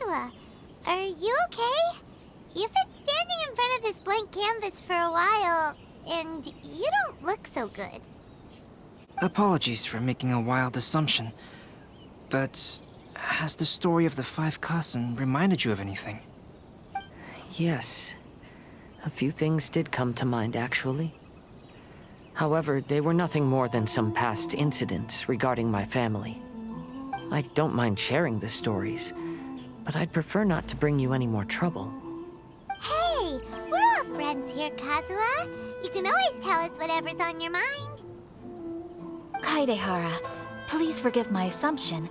Kazhua, are you okay? You've been standing in front of this blank canvas for a while, and you don't look so good. Apologies for making a wild assumption, but has the story of the five Kasen reminded you of anything? Yes. A few things did come to mind, actually. However, they were nothing more than some past incidents regarding my family. I don't mind sharing the stories, but I'd prefer not to bring you any more trouble. Hey, we're all friends here, Kazhua. You can always tell us whatever's on your mind. Kaedehara, please forgive my assumption,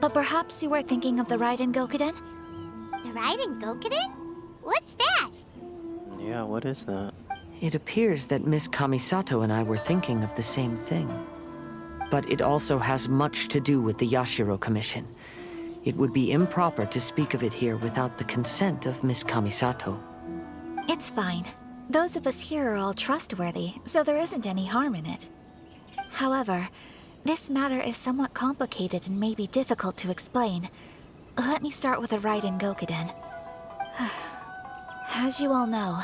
but perhaps you were thinking of the Raiden Gokuden? The Raiden Gokuden? What's that? Yeah, what is that? It appears that Miss Kamisato and I were thinking of the same thing. But it also has much to do with the Yashiro Commission. It would be improper to speak of it here without the consent of Miss Kamisato. It's fine. Those of us here are all trustworthy, so there isn't any harm in it. However, this matter is somewhat complicated and may be difficult to explain. Let me start with the Raiden Gokuden. As you all know,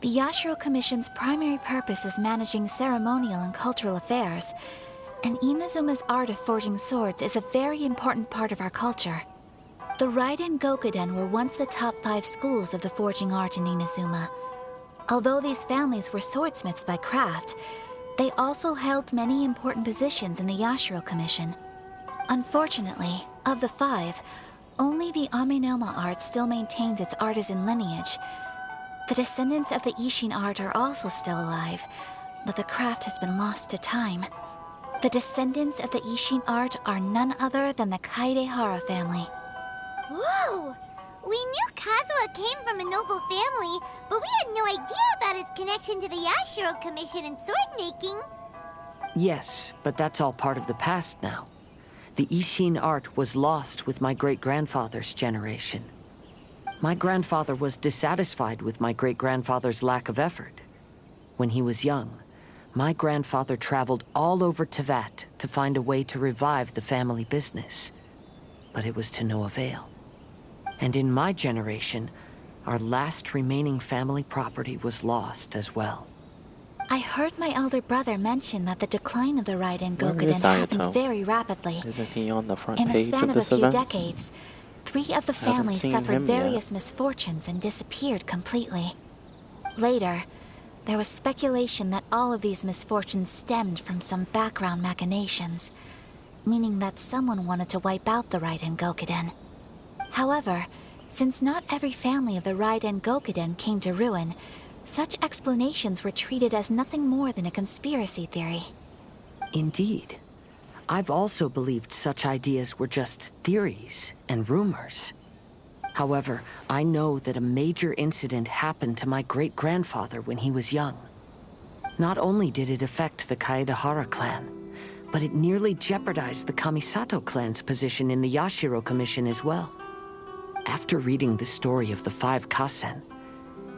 the Yashiro Commission's primary purpose is managing ceremonial and cultural affairs, and Inazuma's art of forging swords is a very important part of our culture. The Raiden Gokuden were once the top 5 schools of the forging art in Inazuma. Although these families were swordsmiths by craft, they also held many important positions in the Yashiro Commission. Unfortunately, of the 5, only the Amenoma art still maintains its artisan lineage. The descendants of the Ishin art are also still alive, but the craft has been lost to time. The descendants of the Ishin art are none other than the Kaedehara family. Whoa! We knew Kazhua came from a noble family, but we had no idea about his connection to the Yashiro Commission and sword making. Yes, but that's all part of the past now. The Ishin art was lost with my great-grandfather's generation. My grandfather was dissatisfied with my great-grandfather's lack of effort. When he was young, my grandfather traveled all over Teyvat to find a way to revive the family business. But it was to no avail. And in my generation, our last remaining family property was lost as well. I heard my elder brother mention that the decline of the Raiden Where Gokuden is happened Ayato? very rapidly. Isn't he on the front In the page span of of a this few event? decades, 3 of the Haven't families seen suffered him yet. various misfortunes and disappeared completely. Later, there was speculation that all of these misfortunes stemmed from some background machinations, meaning that someone wanted to wipe out the Raiden Gokuden. However, since not every family of the Raiden Gokuden came to ruin, such explanations were treated as nothing more than a conspiracy theory. Indeed. I've also believed such ideas were just theories and rumors. However, I know that a major incident happened to my great-grandfather when he was young. Not only did it affect the Kaedehara clan, but it nearly jeopardized the Kamisato clan's position in the Yashiro Commission as well. After reading the story of the 5 Kasen,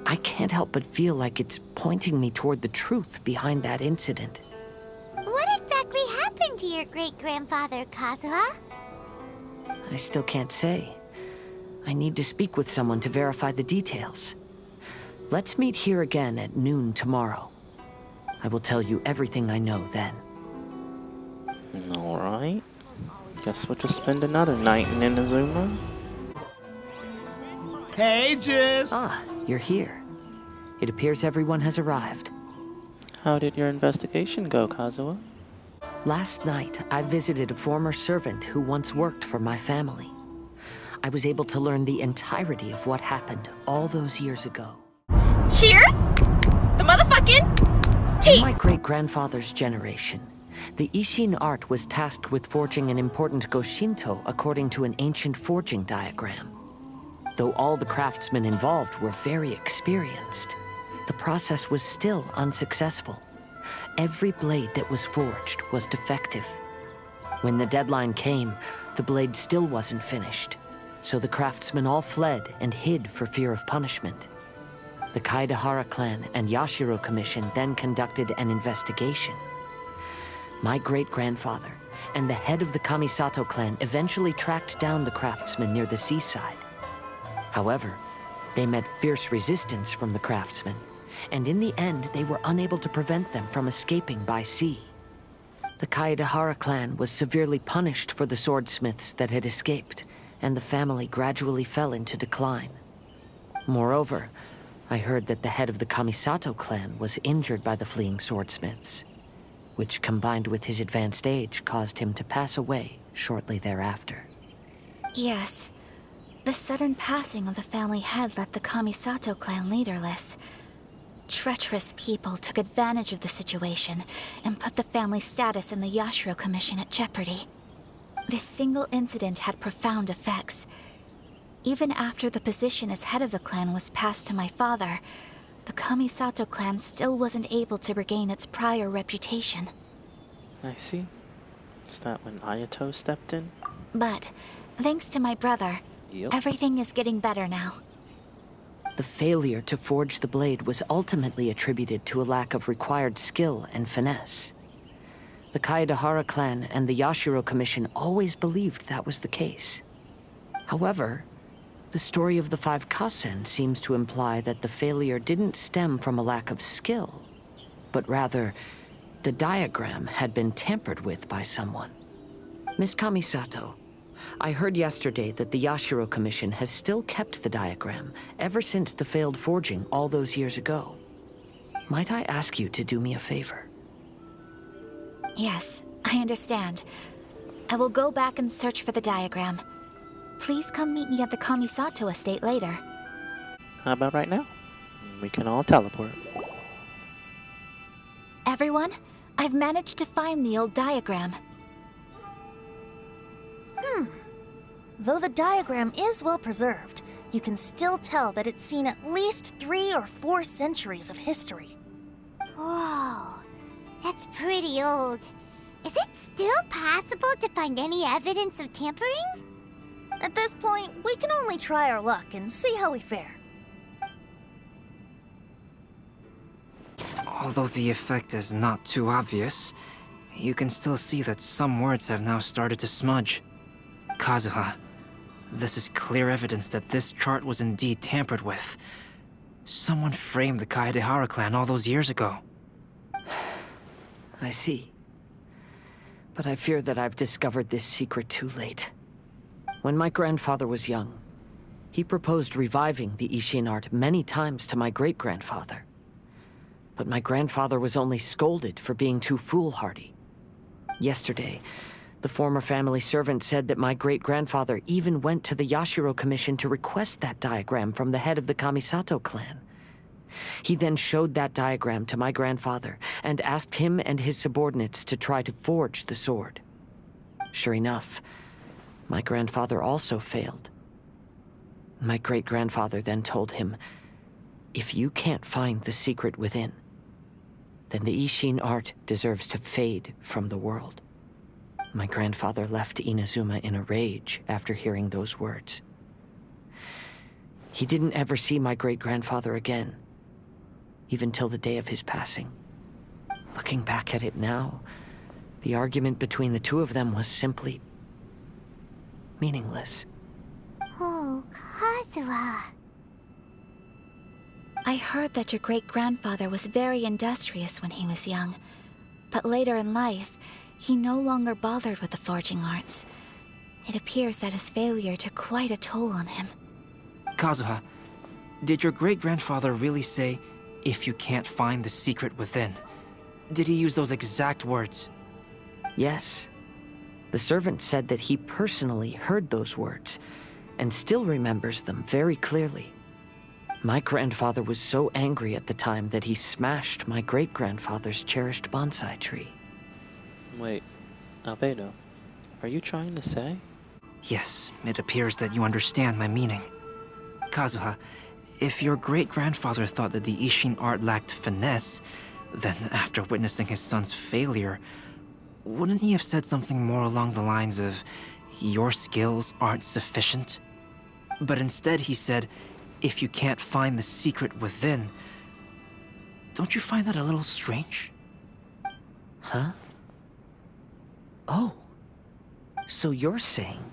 I can't help but feel like it's pointing me toward the truth behind that incident. What exactly happened to your great-grandfather, Kazhua? I still can't say. I need to speak with someone to verify the details. Let's meet here again at noon tomorrow. I will tell you everything I know then. Alright. Guess we'll just spend another night in Inazuma. Hey, Jizz! Ah, you're here. It appears everyone has arrived. How did your investigation go, Kazhua? Last night, I visited a former servant who once worked for my family. I was able to learn the entirety of what happened all those years ago. Here's the motherfucking tea! In my great-grandfather's generation, the Ishin art was tasked with forging an important Goshinto according to an ancient forging diagram. Though all the craftsmen involved were very experienced, the process was still unsuccessful. Every blade that was forged was defective. When the deadline came, the blade still wasn't finished, so the craftsmen all fled and hid for fear of punishment. The Kaedehara clan and Yashiro Commission then conducted an investigation. My great-grandfather and the head of the Kamisato clan eventually tracked down the craftsmen near the seaside. However, they met fierce resistance from the craftsmen, and in the end they were unable to prevent them from escaping by sea. The Kaedehara clan was severely punished for the swordsmiths that had escaped, and the family gradually fell into decline. Moreover, I heard that the head of the Kamisato clan was injured by the fleeing swordsmiths, which combined with his advanced age caused him to pass away shortly thereafter. Yes. The sudden passing of the family head left the Kamisato clan leaderless. Treacherous people took advantage of the situation and put the family's status in the Yashiro Commission at jeopardy. This single incident had profound effects. Even after the position as head of the clan was passed to my father, the Kamisato clan still wasn't able to regain its prior reputation. I see. Is that when Ayato stepped in? But, thanks to my brother, Yep. everything is getting better now. The failure to forge the blade was ultimately attributed to a lack of required skill and finesse. The Kaedehara clan and the Yashiro Commission always believed that was the case. However, the story of the five Kasen seems to imply that the failure didn't stem from a lack of skill, but rather, the diagram had been tampered with by someone. Miss Kamisato, I heard yesterday that the Yashiro Commission has still kept the diagram ever since the failed forging all those years ago. Might I ask you to do me a favor? Yes, I understand. I will go back and search for the diagram. Please come meet me at the Kamisato estate later. How about right now? We can all teleport. Everyone, I've managed to find the old diagram. Though the diagram is well preserved, you can still tell that it's seen at least 3 or 4 centuries of history. Whoa, that's pretty old. Is it still possible to find any evidence of tampering? At this point, we can only try our luck and see how we fare. Although the effect is not too obvious, you can still see that some words have now started to smudge. Kazuha, this is clear evidence that this chart was indeed tampered with. Someone framed the Kaedehara clan all those years ago. I see. But I fear that I've discovered this secret too late. When my grandfather was young, he proposed reviving the Ishin art many times to my great-grandfather. But my grandfather was only scolded for being too foolhardy. Yesterday, the former family servant said that my great-grandfather even went to the Yashiro Commission to request that diagram from the head of the Kamisato clan. He then showed that diagram to my grandfather and asked him and his subordinates to try to forge the sword. Sure enough, my grandfather also failed. My great-grandfather then told him, "If you can't find the secret within, then the Ishin art deserves to fade from the world." My grandfather left Inazuma in a rage after hearing those words. He didn't ever see my great-grandfather again, even till the day of his passing. Looking back at it now, the argument between the two of them was simply meaningless. Oh, Kazuha. I heard that your great-grandfather was very industrious when he was young, but later in life, he no longer bothered with the forging arts. It appears that his failure took quite a toll on him. Kazuha, did your great-grandfather really say, "If you can't find the secret within"? Did he use those exact words? Yes. The servant said that he personally heard those words, and still remembers them very clearly. My grandfather was so angry at the time that he smashed my great-grandfather's cherished bonsai tree. Wait, Albedo, are you trying to say? Yes, it appears that you understand my meaning. Kazuha, if your great-grandfather thought that the Ishin art lacked finesse, then after witnessing his son's failure, wouldn't he have said something more along the lines of, "Your skills aren't sufficient"? But instead he said, "If you can't find the secret within." Don't you find that a little strange? Huh? Oh. So you're saying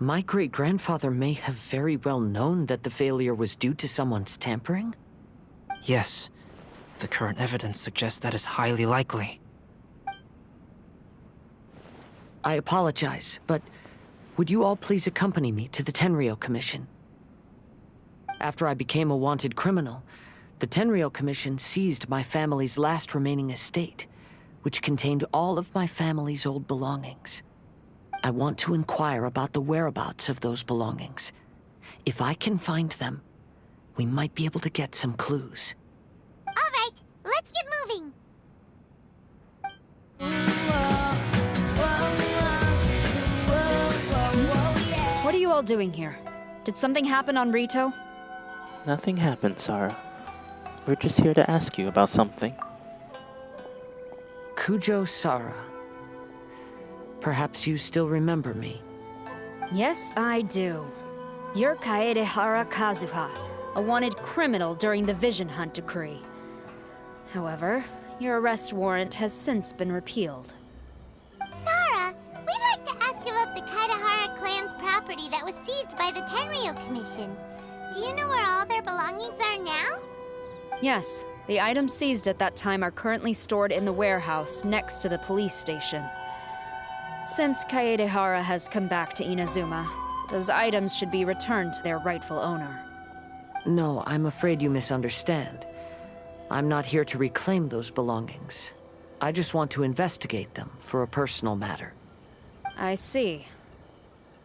My great-grandfather may have very well known that the failure was due to someone's tampering? Yes. The current evidence suggests that is highly likely. I apologize, but would you all please accompany me to the Tenryou Commission? After I became a wanted criminal, the Tenryou Commission seized my family's last remaining estate, which contained all of my family's old belongings. I want to inquire about the whereabouts of those belongings. If I can find them, we might be able to get some clues. All right, let's get moving. What are you all doing here? Did something happen on Rito? Nothing happened, Sarah. We're just here to ask you about something. Kujo Sara. Perhaps you still remember me. Yes, I do. You're Kaedehara Kazuha, a wanted criminal during the Vision Hunt decree. However, your arrest warrant has since been repealed. Sarah, we'd like to ask about the Kaedehara clan's property that was seized by the Tenryou Commission. Do you know where all their belongings are now? Yes, the items seized at that time are currently stored in the warehouse next to the police station. Since Kaedehara has come back to Inazuma, those items should be returned to their rightful owner. No, I'm afraid you misunderstand. I'm not here to reclaim those belongings. I just want to investigate them for a personal matter. I see.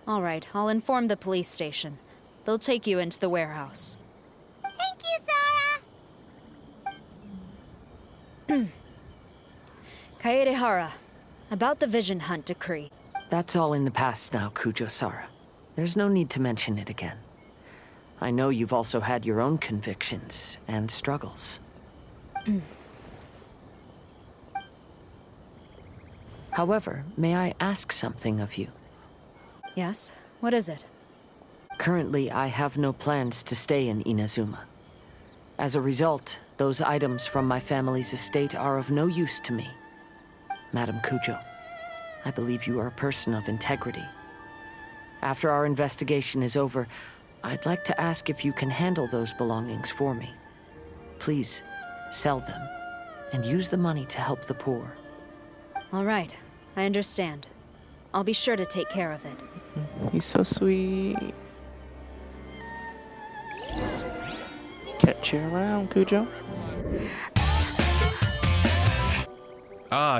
All right, I'll inform the police station. They'll take you into the warehouse. Thank you, Sarah! Kaedehara, about the Vision Hunt decree. That's all in the past now, Kujo Sara. There's no need to mention it again. I know you've also had your own convictions and struggles. However, may I ask something of you? Yes? What is it? Currently, I have no plans to stay in Inazuma. As a result, those items from my family's estate are of no use to me. Madam Kujo, I believe you are a person of integrity. After our investigation is over, I'd like to ask if you can handle those belongings for me. Please, sell them, and use the money to help the poor. All right, I understand. I'll be sure to take care of it. He's so sweet. Catch you around, Kujo.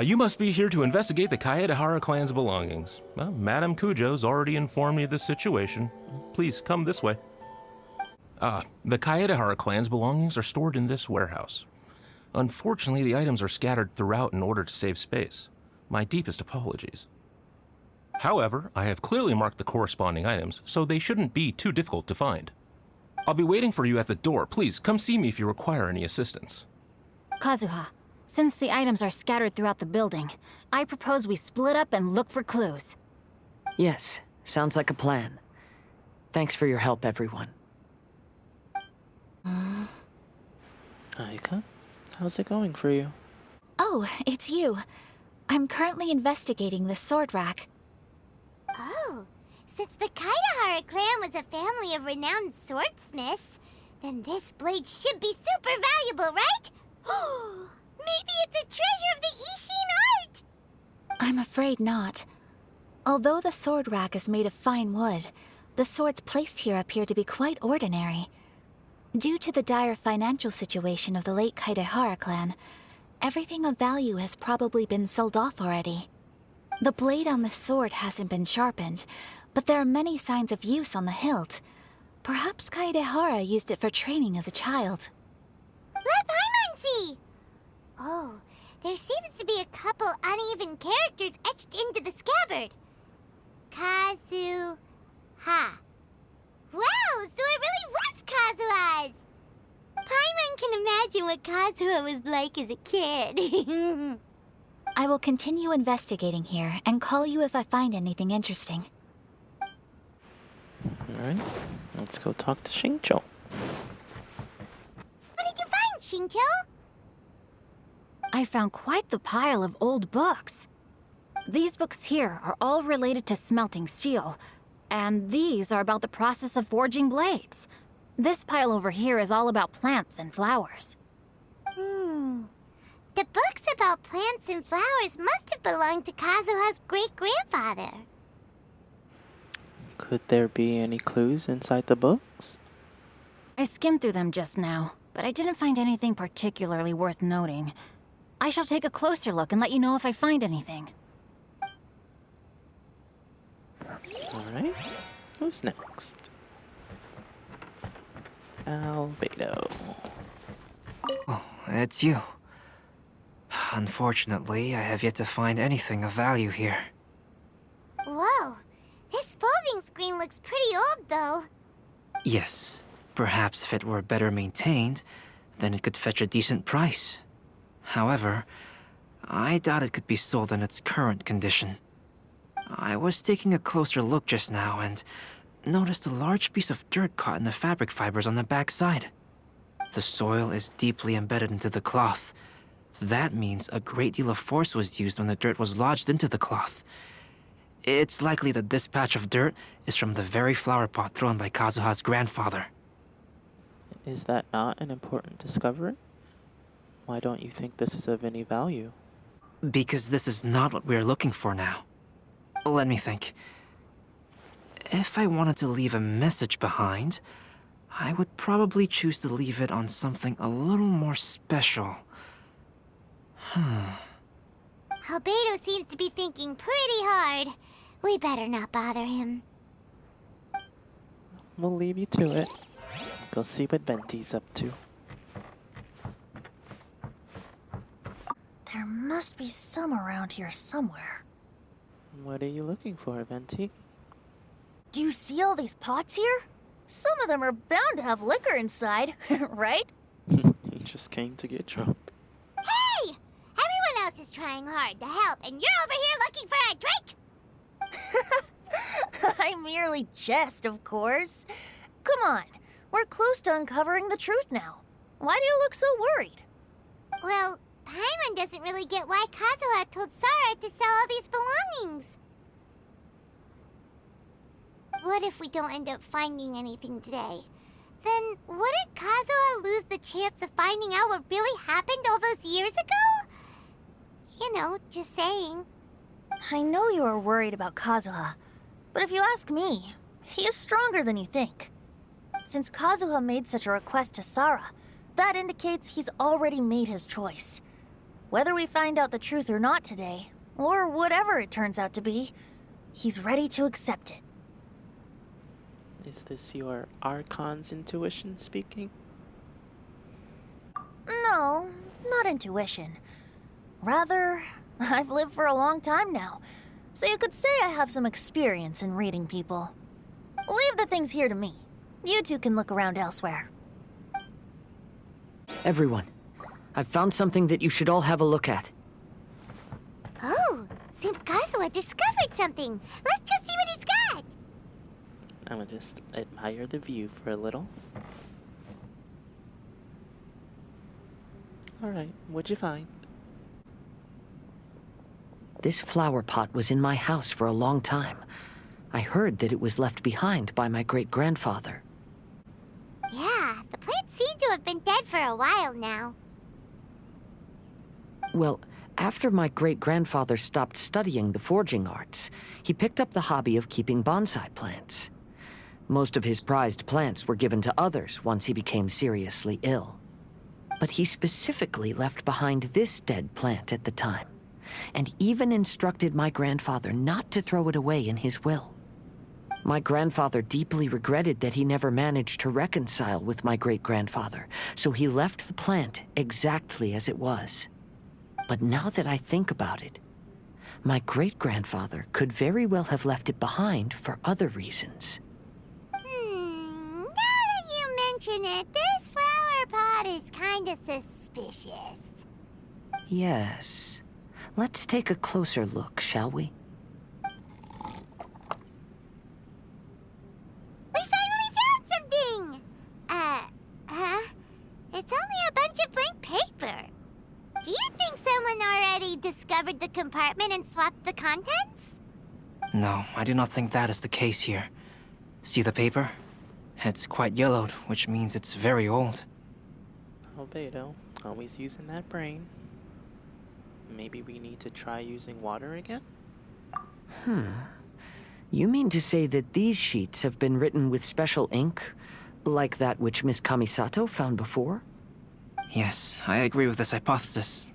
You must be here to investigate the Kaedehara clan's belongings. Well, Madame Kujo's already informed me of the situation. Please, come this way. The Kaedehara clan's belongings are stored in this warehouse. Unfortunately, the items are scattered throughout in order to save space. My deepest apologies. However, I have clearly marked the corresponding items, so they shouldn't be too difficult to find. I'll be waiting for you at the door. Please, come see me if you require any assistance. Kazuha, since the items are scattered throughout the building, I propose we split up and look for clues. Yes, sounds like a plan. Thanks for your help, everyone. Aika, how's it going for you? Oh, it's you. I'm currently investigating the sword rack. Oh, since the Kaedehara clan was a family of renowned swordsmiths, then this blade should be super valuable, right? Maybe it's a treasure of the Ishin art! I'm afraid not. Although the sword rack is made of fine wood, the swords placed here appear to be quite ordinary. Due to the dire financial situation of the late Kaedehara clan, everything of value has probably been sold off already. The blade on the sword hasn't been sharpened, but there are many signs of use on the hilt. Perhaps Kaedehara used it for training as a child. Let Paimon see! Oh, there seems to be a couple uneven characters etched into the scabbard. Kazuha. Wow, so it really was Kazuha's! Paimon can imagine what Kazuha was like as a kid. I will continue investigating here and call you if I find anything interesting. Alright, let's go talk to Xingqiu. What did you find, Xingqiu? I found quite the pile of old books. These books here are all related to smelting steel, And these are about the process of forging blades. This pile over here is all about plants and flowers. The books about plants and flowers must have belonged to Kazuha's great-grandfather. Could there be any clues inside the books? I skimmed through them just now, but I didn't find anything particularly worth noting. I shall take a closer look and let you know if I find anything. Alright. Who's next? Albedo. Oh, it's you. Unfortunately, I have yet to find anything of value here. Whoa, this folding screen looks pretty old, though. Yes, perhaps if it were better maintained, then it could fetch a decent price. However, I doubt it could be sold in its current condition. I was taking a closer look just now and noticed a large piece of dirt caught in the fabric fibers on the back side. The soil is deeply embedded into the cloth. That means a great deal of force was used when the dirt was lodged into the cloth. It's likely that this patch of dirt is from the very flower pot thrown by Kazuha's grandfather. Is that not an important discovery? Why don't you think this is of any value? Because this is not what we're looking for now. Let me think. If I wanted to leave a message behind, I would probably choose to leave it on something a little more special. Albedo seems to be thinking pretty hard. We better not bother him. We'll leave you to it. Go see what Venti's up to. There must be some around here somewhere. What are you looking for, Venti? Do you see all these pots here? Some of them are bound to have liquor inside, right? He just came to get drunk. Hey! Everyone else is trying hard to help, and you're over here looking for a drink? I merely jest, of course. Come on, we're close to uncovering the truth now. Why do you look so worried? Well, Paimon doesn't really get why Kazuha told Sara to sell all these belongings. What if we don't end up finding anything today? Then wouldn't Kazuha lose the chance of finding out what really happened all those years ago? You know, just saying. I know you are worried about Kazuha, but if you ask me, he is stronger than you think. Since Kazuha made such a request to Sara, that indicates he's already made his choice. Whether we find out the truth or not today, or whatever it turns out to be, he's ready to accept it. Is this your Archon's intuition speaking? No, not intuition. Rather, I've lived for a long time now, so you could say I have some experience in reading people. Leave the things here to me. You two can look around elsewhere. Everyone, I've found something that you should all have a look at. Oh, seems Kazuha discovered something. Let's go see what he's got. I'ma just admire the view for a little. Alright, what'd you find? This flower pot was in my house for a long time. I heard that it was left behind by my great-grandfather. Yeah, the plants seem to have been dead for a while now. Well, after my great-grandfather stopped studying the forging arts, he picked up the hobby of keeping bonsai plants. Most of his prized plants were given to others once he became seriously ill. But he specifically left behind this dead plant at the time, and even instructed my grandfather not to throw it away in his will. My grandfather deeply regretted that he never managed to reconcile with my great-grandfather, so he left the plant exactly as it was. But now that I think about it, my great-grandfather could very well have left it behind for other reasons. Now that you mention it, this flower pot is kinda suspicious. Yes. Let's take a closer look, shall we? We finally found something! It's only a bunch of blank paper. Do you think someone already discovered the compartment and swapped the contents? No, I do not think that is the case here. See the paper? It's quite yellowed, which means it's very old. Albedo, always using that brain. Maybe we need to try using water again? You mean to say that these sheets have been written with special ink? Like that which Miss Kamisato found before? Yes, I agree with this hypothesis.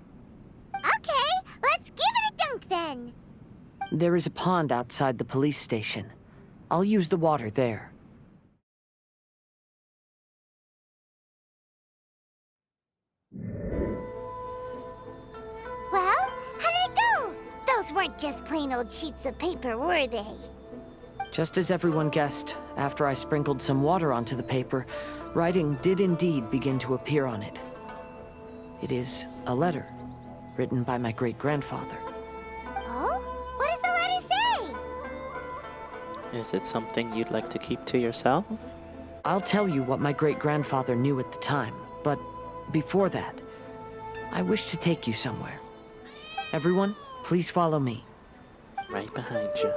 Okay, let's give it a dunk then. There is a pond outside the police station. I'll use the water there. Well, how'd it go? Those weren't just plain old sheets of paper, were they? Just as everyone guessed, after I sprinkled some water onto the paper, writing did indeed begin to appear on it. It is a letter, written by my great-grandfather. Oh? What does the letter say? Is it something you'd like to keep to yourself? I'll tell you what my great-grandfather knew at the time, but before that, I wish to take you somewhere. Everyone, please follow me. Right behind you.